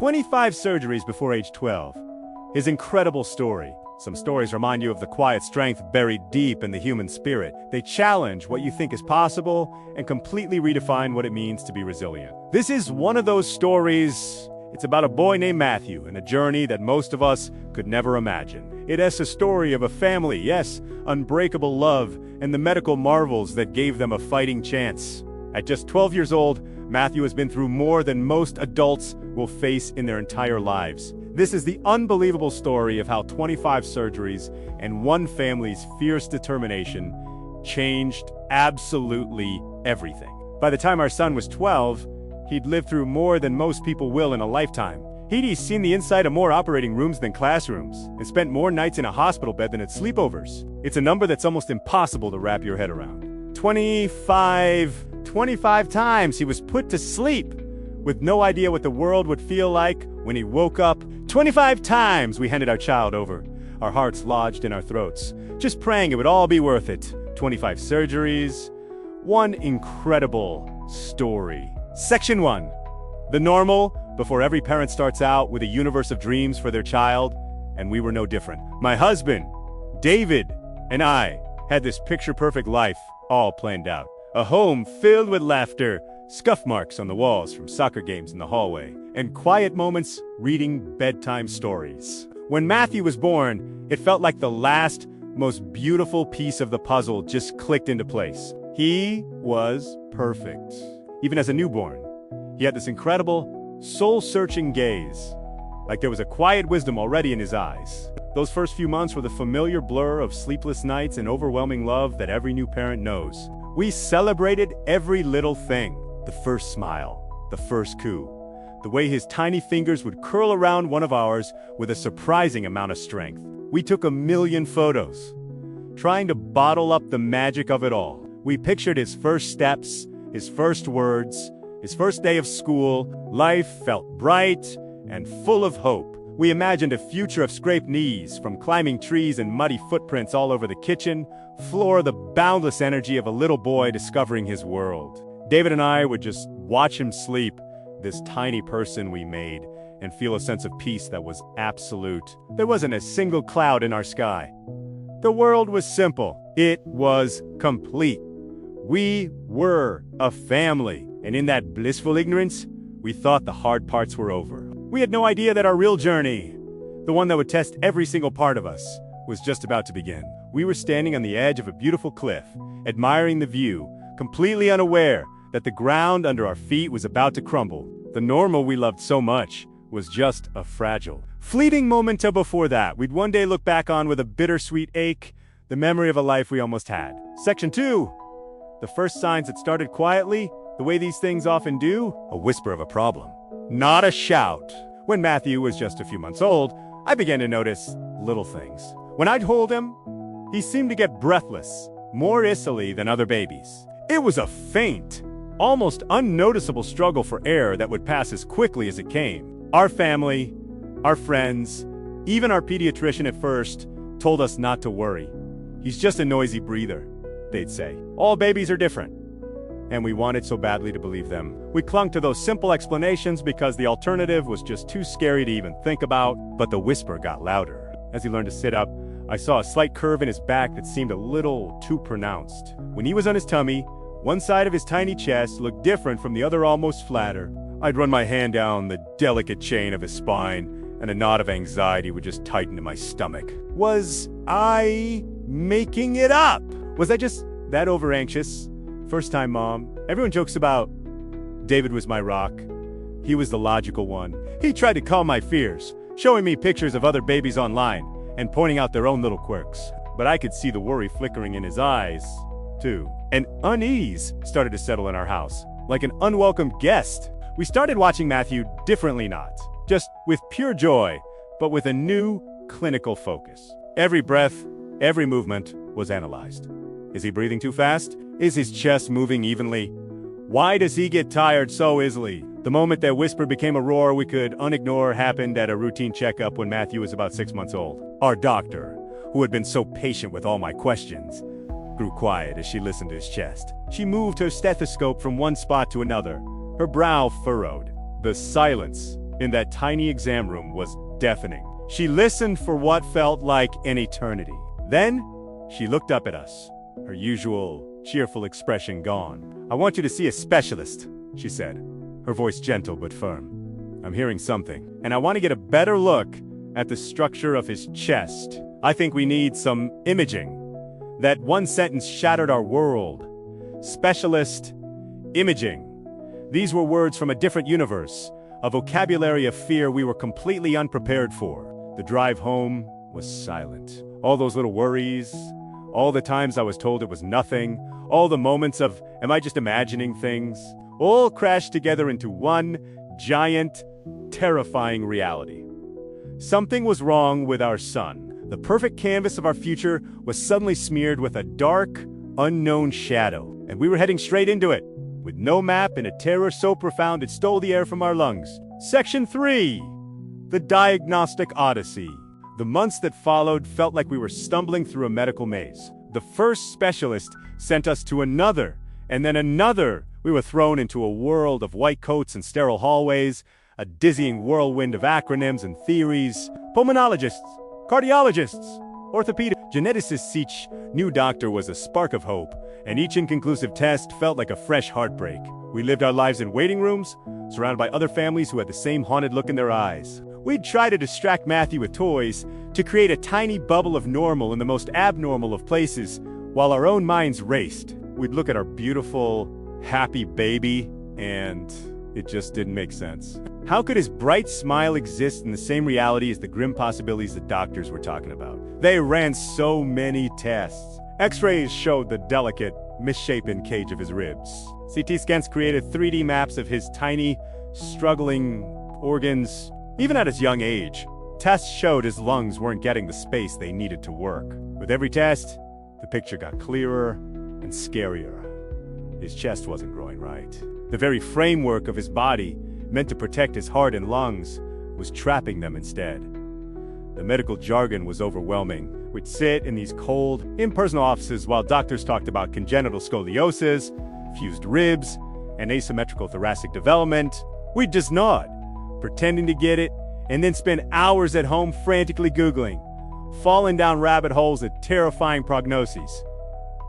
25 surgeries before age 12. His incredible story. Some stories remind you of the quiet strength buried deep in the human spirit. They challenge what you think is possible and completely redefine what it means to be resilient. This is one of those stories. It's about a boy named Matthew and a journey that most of us could never imagine. It is a story of a family, yes, unbreakable love, and the medical marvels that gave them a fighting chance. At just 12 years old, Matthew has been through more than most adults will face in their entire lives. This is the unbelievable story of how 25 surgeries and one family's fierce determination changed absolutely everything. By the time our son was 12, he'd lived through more than most people will in a lifetime. He'd seen the inside of more operating rooms than classrooms, and spent more nights in a hospital bed than at sleepovers. It's a number that's almost impossible to wrap your head around. 25 times he was put to sleep, with no idea what the world would feel like when he woke up. 25 times we handed our child over, our hearts lodged in our throats, just praying it would all be worth it. 25 surgeries, one incredible story. Section 1. The normal, before every parent starts out with a universe of dreams for their child, and we were no different. My husband, David, and I had this picture-perfect life all planned out. A home filled with laughter, scuff marks on the walls from soccer games in the hallway, and quiet moments reading bedtime stories. When Matthew was born, it felt like the last, most beautiful piece of the puzzle just clicked into place. He was perfect. Even as a newborn, he had this incredible, soul-searching gaze, like there was a quiet wisdom already in his eyes. Those first few months were the familiar blur of sleepless nights and overwhelming love that every new parent knows. We celebrated every little thing. The first smile, the first coo, the way his tiny fingers would curl around one of ours with a surprising amount of strength. We took a million photos, trying to bottle up the magic of it all. We pictured his first steps, his first words, his first day of school. Life felt bright and full of hope. We imagined a future of scraped knees, from climbing trees and muddy footprints all over the kitchen floor, the boundless energy of a little boy discovering his world. David and I would just watch him sleep, this tiny person we made, and feel a sense of peace that was absolute. There wasn't a single cloud in our sky. The world was simple. It was complete. We were a family, and in that blissful ignorance, we thought the hard parts were over. We had no idea that our real journey, the one that would test every single part of us, was just about to begin. We were standing on the edge of a beautiful cliff, admiring the view, completely unaware that the ground under our feet was about to crumble. The normal we loved so much was just a fragile, fleeting memento before that we'd one day look back on with a bittersweet ache, the memory of a life we almost had. Section 2. The first signs that started quietly, the way these things often do, a whisper of a problem, not a shout. When Matthew was just a few months old, I began to notice little things. When I'd hold him, he seemed to get breathless, more easily than other babies. It was a faint, almost unnoticeable struggle for air that would pass as quickly as it came. Our family, our friends, even our pediatrician at first, told us not to worry. He's just a noisy breather, they'd say. All babies are different. And we wanted so badly to believe them. We clung to those simple explanations because the alternative was just too scary to even think about. But the whisper got louder. As he learned to sit up, I saw a slight curve in his back that seemed a little too pronounced. When he was on his tummy, one side of his tiny chest looked different from the other, almost flatter. I'd run my hand down the delicate chain of his spine, and a knot of anxiety would just tighten in my stomach. Was I making it up? Was I just that over-anxious? First time mom. Everyone jokes about David was my rock. He was the logical one. He tried to calm my fears, showing me pictures of other babies online and pointing out their own little quirks. But I could see the worry flickering in his eyes, too. An unease started to settle in our house, like an unwelcome guest. We started watching Matthew differently, not just with pure joy, but with a new clinical focus. Every breath, every movement was analyzed. Is he breathing too fast? Is his chest moving evenly? Why does he get tired so easily? The moment that whisper became a roar we could unignore happened at a routine checkup when Matthew was about 6 months old. Our doctor, who had been so patient with all my questions, grew quiet as she listened to his chest. She moved her stethoscope from one spot to another, her brow furrowed. The silence in that tiny exam room was deafening. She listened for what felt like an eternity. Then, she looked up at us, her usual cheerful expression gone. "I want you to see a specialist," she said, her voice gentle but firm. "I'm hearing something, and I want to get a better look at the structure of his chest. I think we need some imaging." That one sentence shattered our world. Specialist, imaging. These were words from a different universe, a vocabulary of fear we were completely unprepared for. The drive home was silent. All those little worries, all the times I was told it was nothing, all the moments of, am I just imagining things, all crashed together into one giant, terrifying reality. Something was wrong with our son. The perfect canvas of our future was suddenly smeared with a dark, unknown shadow, and we were heading straight into it, with no map and a terror so profound it stole the air from our lungs. Section 3. The Diagnostic Odyssey. The months that followed felt like we were stumbling through a medical maze. The first specialist sent us to another, and then another. We were thrown into a world of white coats and sterile hallways, a dizzying whirlwind of acronyms and theories. Pulmonologists, cardiologists, orthopedic geneticists. Each new doctor was a spark of hope, and each inconclusive test felt like a fresh heartbreak. We lived our lives in waiting rooms, surrounded by other families who had the same haunted look in their eyes. We'd try to distract Matthew with toys, to create a tiny bubble of normal in the most abnormal of places, while our own minds raced. We'd look at our beautiful, happy baby, and it just didn't make sense. How could his bright smile exist in the same reality as the grim possibilities the doctors were talking about? They ran so many tests. X-rays showed the delicate, misshapen cage of his ribs. CT scans created 3D maps of his tiny, struggling organs. Even at his young age, tests showed his lungs weren't getting the space they needed to work. With every test, the picture got clearer and scarier. His chest wasn't growing right. The very framework of his body, meant to protect his heart and lungs, was trapping them instead. The medical jargon was overwhelming. We'd sit in these cold, impersonal offices while doctors talked about congenital scoliosis, fused ribs, and asymmetrical thoracic development. We'd just nod, pretending to get it, and then spend hours at home frantically Googling, falling down rabbit holes at terrifying prognoses.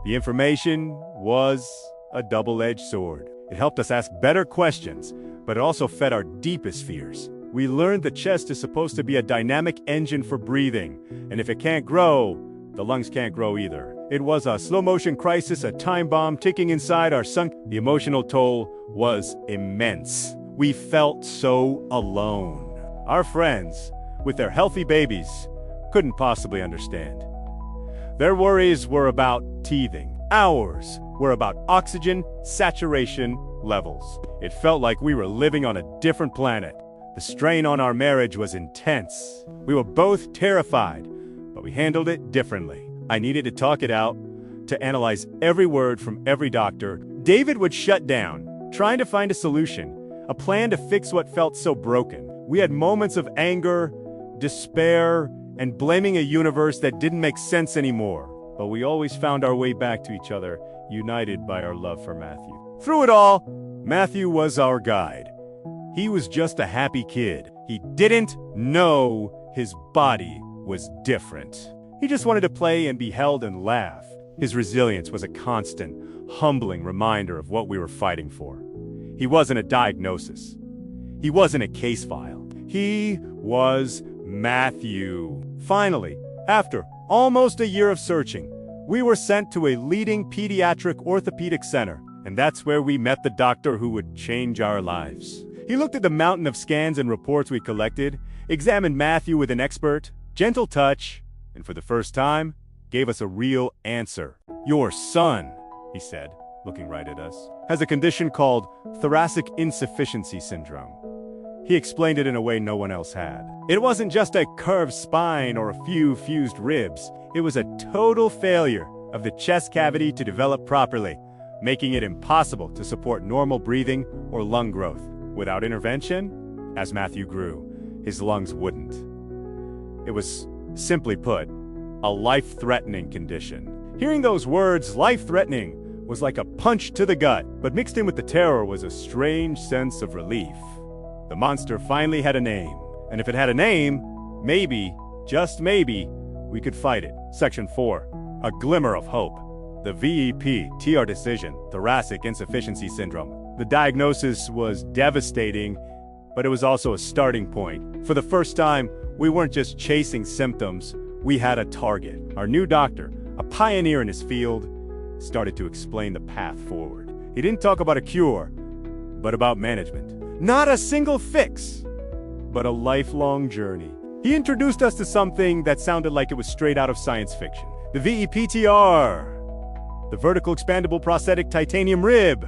The information was a double-edged sword. It helped us ask better questions, but it also fed our deepest fears. We learned the chest is supposed to be a dynamic engine for breathing, and if it can't grow, the lungs can't grow either. It was a slow-motion crisis, a time bomb ticking inside our sunk. The emotional toll was immense. We felt so alone. Our friends, with their healthy babies, couldn't possibly understand. Their worries were about teething. Ours were about oxygen saturation levels. It felt like we were living on a different planet. The strain on our marriage was intense. We were both terrified, but we handled it differently. I needed to talk it out, to analyze every word from every doctor. David would shut down, trying to find a solution, a plan to fix what felt so broken. We had moments of anger, despair, and blaming a universe that didn't make sense anymore. But we always found our way back to each other, united by our love for Matthew. Through it all, Matthew was our guide. He was just a happy kid. He didn't know his body was different. He just wanted to play and be held and laugh. His resilience was a constant, humbling reminder of what we were fighting for. He wasn't a diagnosis. He wasn't a case file. He was Matthew. Finally, after almost a year of searching, we were sent to a leading pediatric orthopedic center, and that's where we met the doctor who would change our lives. He looked at the mountain of scans and reports we collected, examined Matthew with an expert, gentle touch, and for the first time, gave us a real answer. Your son, he said, looking right at us, has a condition called thoracic insufficiency syndrome. He explained it in a way no one else had. It wasn't just a curved spine or a few fused ribs. It was a total failure of the chest cavity to develop properly, making it impossible to support normal breathing or lung growth. Without intervention, as Matthew grew, his lungs wouldn't. It was, simply put, a life-threatening condition. Hearing those words, life-threatening, was like a punch to the gut, but mixed in with the terror was a strange sense of relief. The monster finally had a name. And if it had a name, maybe, just maybe, we could fight it. Section 4. A glimmer of hope. The VEP-TR decision, thoracic insufficiency syndrome. The diagnosis was devastating, but it was also a starting point. For the first time, we weren't just chasing symptoms, we had a target. Our new doctor, a pioneer in his field, started to explain the path forward. He didn't talk about a cure, but about management. Not a single fix, but a lifelong journey. He introduced us to something that sounded like it was straight out of science fiction. The VEP-TR, the vertical expandable prosthetic titanium rib.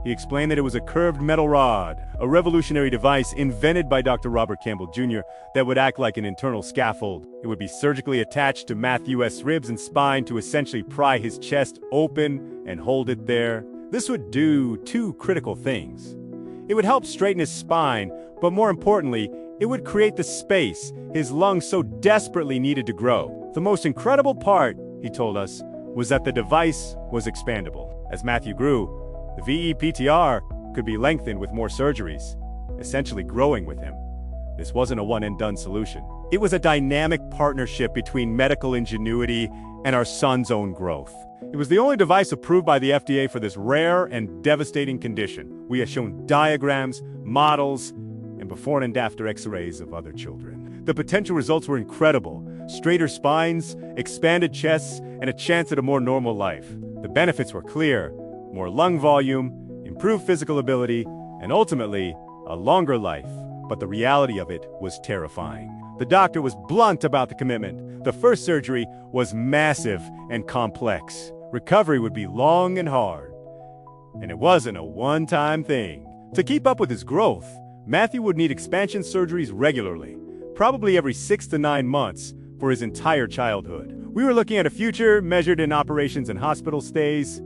He explained that it was a curved metal rod, a revolutionary device invented by Dr. Robert Campbell Jr. that would act like an internal scaffold. It would be surgically attached to Matthew's ribs and spine to essentially pry his chest open and hold it there. This would do two critical things. It would help straighten his spine, but more importantly, it would create the space his lungs so desperately needed to grow. The most incredible part, he told us, was that the device was expandable. As Matthew grew, the VEP-TR could be lengthened with more surgeries, essentially growing with him. This wasn't a one-and-done solution. It was a dynamic partnership between medical ingenuity and our son's own growth. It was the only device approved by the FDA for this rare and devastating condition. We have shown diagrams, models, and before and after x-rays of other children. The potential results were incredible. Straighter spines, expanded chests, and a chance at a more normal life. The benefits were clear: more lung volume, improved physical ability, and ultimately, a longer life. But the reality of it was terrifying. The doctor was blunt about the commitment. The first surgery was massive and complex. Recovery would be long and hard. And it wasn't a one-time thing. To keep up with his growth, Matthew would need expansion surgeries regularly, probably every 6 to 9 months for his entire childhood. We were looking at a future measured in operations and hospital stays.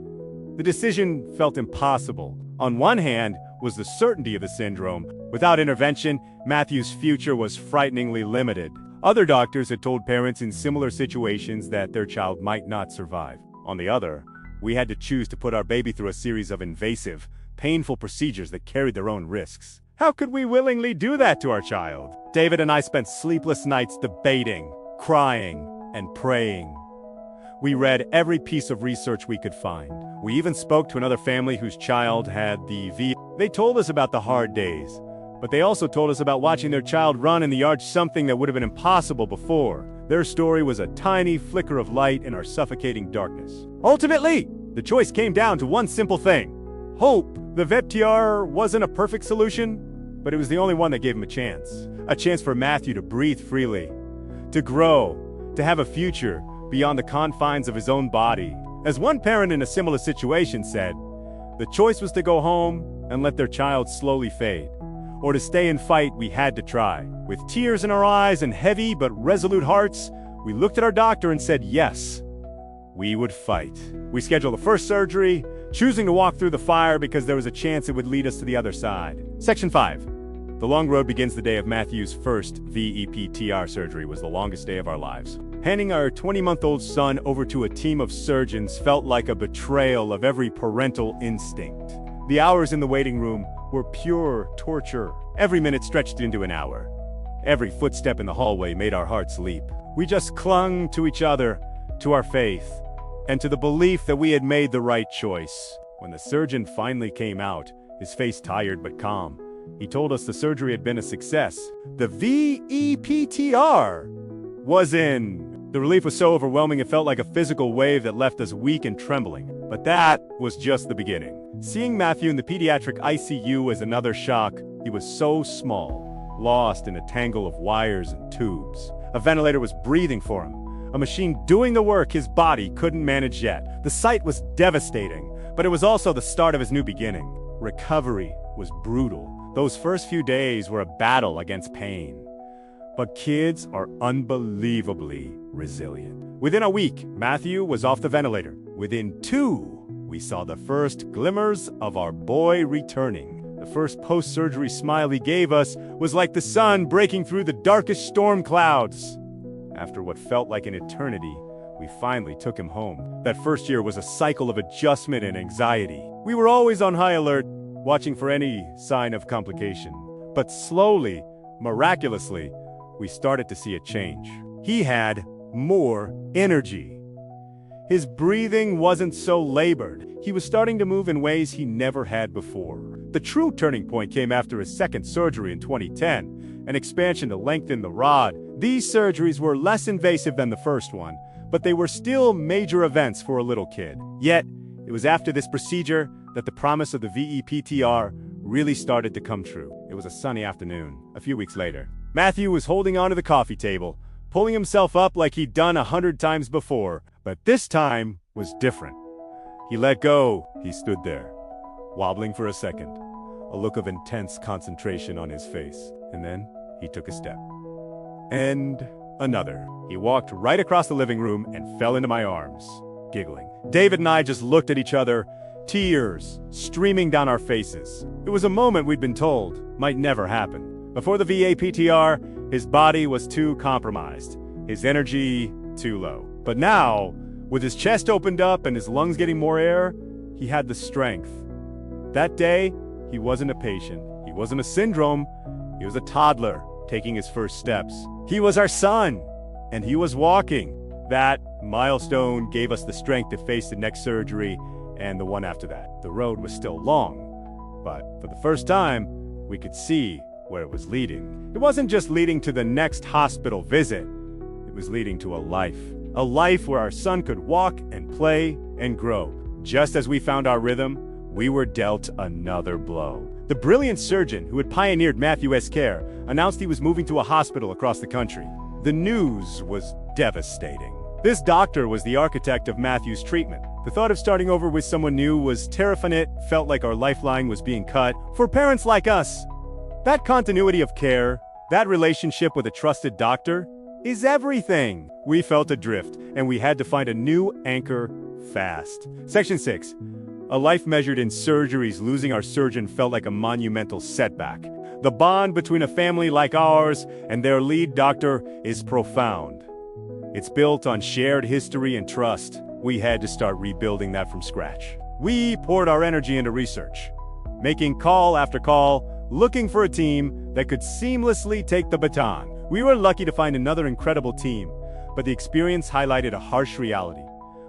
The decision felt impossible. On one hand was the certainty of the syndrome. Without intervention, Matthew's future was frighteningly limited. Other doctors had told parents in similar situations that their child might not survive. On the other, we had to choose to put our baby through a series of invasive, painful procedures that carried their own risks. How could we willingly do that to our child? David and I spent sleepless nights debating, crying, and praying. We read every piece of research we could find. We even spoke to another family whose child had the V. They told us about the hard days, but they also told us about watching their child run in the yard, something that would have been impossible before. Their story was a tiny flicker of light in our suffocating darkness. Ultimately, the choice came down to one simple thing: hope. The VEP-TR wasn't a perfect solution, but it was the only one that gave him a chance. A chance for Matthew to breathe freely, to grow, to have a future beyond the confines of his own body. As one parent in a similar situation said, the choice was to go home and let their child slowly fade, or to stay and fight. We had to try. With tears in our eyes and heavy but resolute hearts, we looked at our doctor and said yes, we would fight. We scheduled the first surgery, choosing to walk through the fire because there was a chance it would lead us to the other side. Section 5. The long road begins the day of Matthew's first VEP-TR surgery. Was the longest day of our lives. Handing our 20-month-old son over to a team of surgeons felt like a betrayal of every parental instinct. The hours in the waiting room were pure torture. Every minute stretched into an hour. Every footstep in the hallway made our hearts leap. We just clung to each other, to our faith, and to the belief that we had made the right choice. When the surgeon finally came out, his face tired but calm, he told us the surgery had been a success. The VEP-TR was in. The relief was so overwhelming it felt like a physical wave that left us weak and trembling. But that was just the beginning. Seeing Matthew in the pediatric ICU was another shock. He was so small, lost in a tangle of wires and tubes. A ventilator was breathing for him, a machine doing the work his body couldn't manage yet. The sight was devastating, but it was also the start of his new beginning. Recovery was brutal. Those first few days were a battle against pain. But kids are unbelievably resilient. Within a week, Matthew was off the ventilator. Within 2, we saw the first glimmers of our boy returning. The first post-surgery smile he gave us was like the sun breaking through the darkest storm clouds. After what felt like an eternity, we finally took him home. That first year was a cycle of adjustment and anxiety. We were always on high alert, watching for any sign of complication. But slowly, miraculously, we started to see a change. He had more energy. His breathing wasn't so labored. He was starting to move in ways he never had before. The true turning point came after his second surgery in 2010, an expansion to lengthen the rod. These surgeries were less invasive than the first one, but they were still major events for a little kid. Yet, it was after this procedure that the promise of the VEPTR really started to come true. It was a sunny afternoon, a few weeks later. Matthew was holding onto the coffee table, pulling himself up like he'd done 100 times before, but this time was different. He let go. He stood there, wobbling for a second, a look of intense concentration on his face. And then he took a step. And another. He walked right across the living room and fell into my arms, giggling. David and I just looked at each other, tears streaming down our faces. It was a moment we'd been told might never happen. Before the VAPTR, his body was too compromised, his energy too low. But now, with his chest opened up and his lungs getting more air, he had the strength. That day, he wasn't a patient. He wasn't a syndrome. He was a toddler taking his first steps. He was our son, and he was walking. That milestone gave us the strength to face the next surgery and the one after that. The road was still long, but for the first time, we could see where it was leading. It wasn't just leading to the next hospital visit. It was leading to a life where our son could walk and play and grow. Just as we found our rhythm, we were dealt another blow. The brilliant surgeon who had pioneered Matthew's care announced he was moving to a hospital across the country. The news was devastating. This doctor was the architect of Matthew's treatment. The thought of starting over with someone new was terrifying. It felt like our lifeline was being cut. For parents like us, that continuity of care, that relationship with a trusted doctor, is everything. We felt adrift, and we had to find a new anchor fast. Section 6. A life measured in surgeries. Losing our surgeon felt like a monumental setback. The bond between a family like ours and their lead doctor is profound. It's built on shared history and trust. We had to start rebuilding that from scratch. We poured our energy into research, making call after call, looking for a team that could seamlessly take the baton. We were lucky to find another incredible team, but the experience highlighted a harsh reality.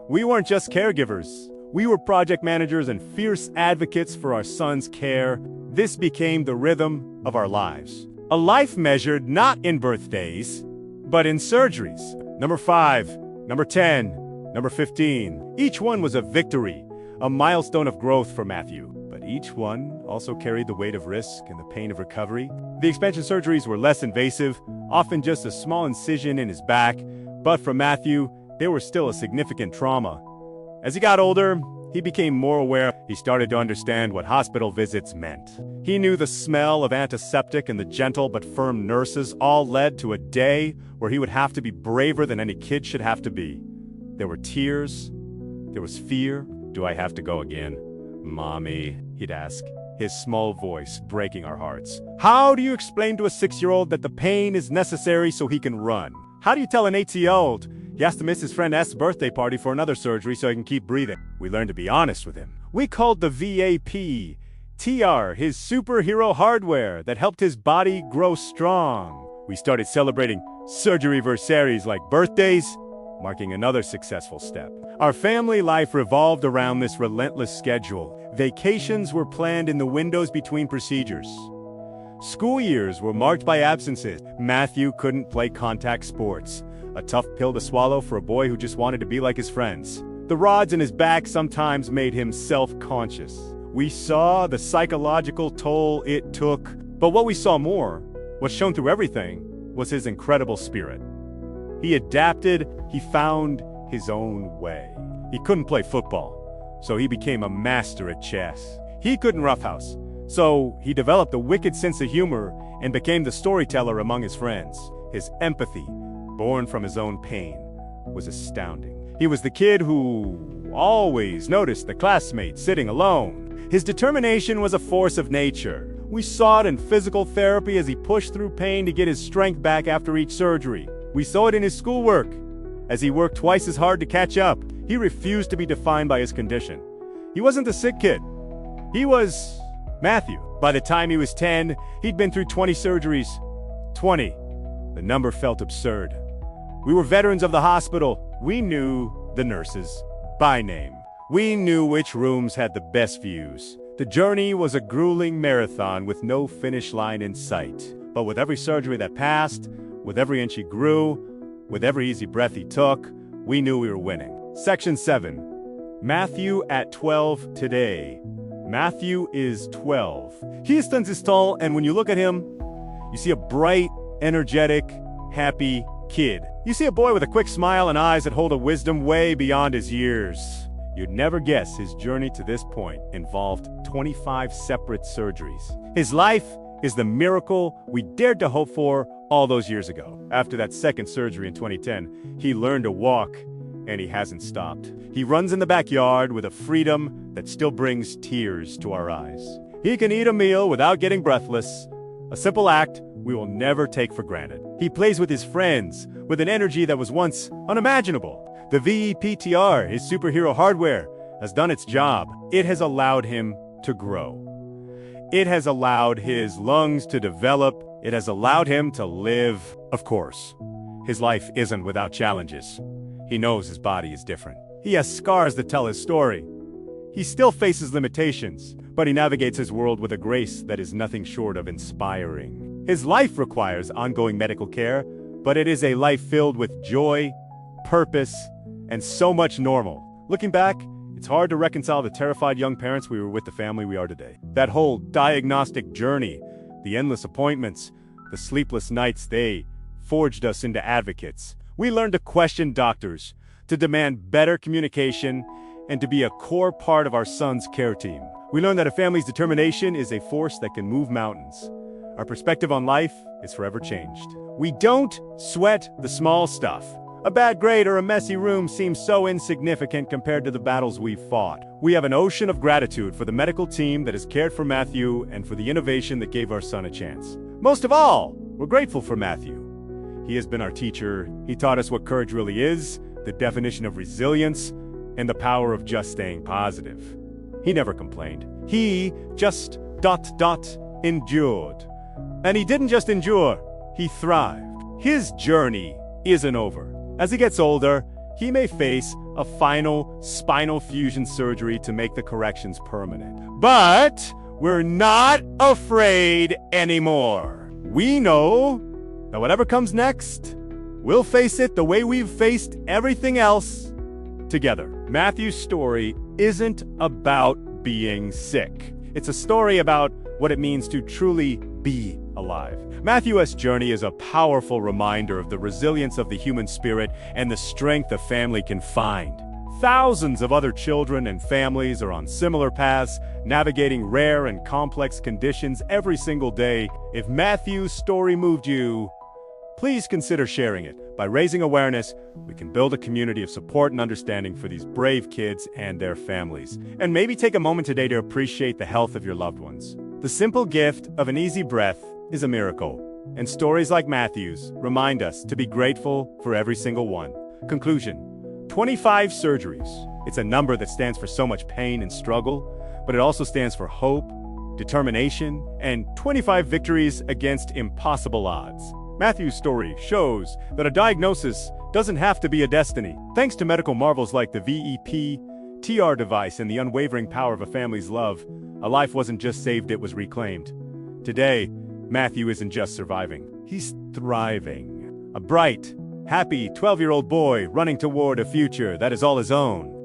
We weren't just caregivers. We were project managers and fierce advocates for our son's care. This became the rhythm of our lives. A life measured not in birthdays, but in surgeries. Number 5, number 10, number 15. Each one was a victory, a milestone of growth for Matthew. But each one also carried the weight of risk and the pain of recovery. The expansion surgeries were less invasive, often just a small incision in his back. But for Matthew, they were still a significant trauma. As he got older, he became more aware. He started to understand what hospital visits meant. He knew the smell of antiseptic and the gentle but firm nurses all led to a day where he would have to be braver than any kid should have to be. There were tears. There was fear. Do I have to go again? Mommy, he'd ask, his small voice breaking our hearts. How do you explain to a 6-year-old that the pain is necessary so he can run? How do you tell an 8-year-old he has to miss his friend S's birthday party for another surgery so he can keep breathing? We learned to be honest with him. We called the VAPTR his superhero hardware that helped his body grow strong. We started celebrating surgeryversaries like birthdays, marking another successful step. Our family life revolved around this relentless schedule. Vacations were planned in the windows between procedures. School years were marked by absences. Matthew couldn't play contact sports, a tough pill to swallow for a boy who just wanted to be like his friends. The rods in his back sometimes made him self-conscious. We saw the psychological toll it took, but what we saw more, what shone through everything, was his incredible spirit. He adapted, he found his own way. He couldn't play football, so he became a master at chess. He couldn't roughhouse, so he developed a wicked sense of humor and became the storyteller among his friends. His empathy, born from his own pain, was astounding. He was the kid who always noticed the classmate sitting alone. His determination was a force of nature. We saw it in physical therapy as he pushed through pain to get his strength back after each surgery. We saw it in his schoolwork, as he worked twice as hard to catch up. He refused to be defined by his condition. He wasn't the sick kid. He was Matthew. By the time he was 10, he'd been through 20 surgeries. 20. The number felt absurd. We were veterans of the hospital. We knew the nurses by name. We knew which rooms had the best views. The journey was a grueling marathon with no finish line in sight. But with every surgery that passed, with every inch he grew, with every easy breath he took, we knew we were winning. Section 7. Matthew at 12 today. Matthew is 12. He stands is tall, and when you look at him, you see a bright, energetic, happy kid. You see a boy with a quick smile and eyes that hold a wisdom way beyond his years. You'd never guess his journey to this point involved 25 separate surgeries. His life is the miracle we dared to hope for all those years ago. After that second surgery in 2010, he learned to walk, and he hasn't stopped. He runs in the backyard with a freedom that still brings tears to our eyes. He can eat a meal without getting breathless, a simple act we will never take for granted. He plays with his friends with an energy that was once unimaginable. The VEPTR, his superhero hardware, has done its job. It has allowed him to grow. It has allowed his lungs to develop. It has allowed him to live. Of course, his life isn't without challenges. He knows his body is different. He has scars that tell his story. He still faces limitations, but he navigates his world with a grace that is nothing short of inspiring. His life requires ongoing medical care, but it is a life filled with joy, purpose, and so much normal. Looking back, it's hard to reconcile the terrified young parents we were with the family we are today. That whole diagnostic journey, the endless appointments, the sleepless nights, they forged us into advocates. We learned to question doctors, to demand better communication, and to be a core part of our son's care team. We learned that a family's determination is a force that can move mountains. Our perspective on life is forever changed. We don't sweat the small stuff. A bad grade or a messy room seems so insignificant compared to the battles we've fought. We have an ocean of gratitude for the medical team that has cared for Matthew and for the innovation that gave our son a chance. Most of all, we're grateful for Matthew. He has been our teacher. He taught us what courage really is, the definition of resilience, and the power of just staying positive. He never complained. He just endured. And he didn't just endure, he thrived. His journey isn't over. As he gets older, he may face a final spinal fusion surgery to make the corrections permanent. But we're not afraid anymore. We know that whatever comes next, we'll face it the way we've faced everything else, together. Matthew's story isn't about being sick. It's a story about what it means to truly be alive. Matthew's journey is a powerful reminder of the resilience of the human spirit and the strength a family can find. Thousands of other children and families are on similar paths, navigating rare and complex conditions every single day. If Matthew's story moved you, please consider sharing it. By raising awareness, we can build a community of support and understanding for these brave kids and their families. And maybe take a moment today to appreciate the health of your loved ones. The simple gift of an easy breath is a miracle, and stories like Matthew's remind us to be grateful for every single one. Conclusion: 25 surgeries. It's a number that stands for so much pain and struggle, but it also stands for hope, determination, and 25 victories against impossible odds. Matthew's story shows that a diagnosis doesn't have to be a destiny. Thanks to medical marvels like the VEPTR device and the unwavering power of a family's love, a life wasn't just saved, it was reclaimed. Today, Matthew isn't just surviving, he's thriving. A bright, happy 12-year-old boy running toward a future that is all his own.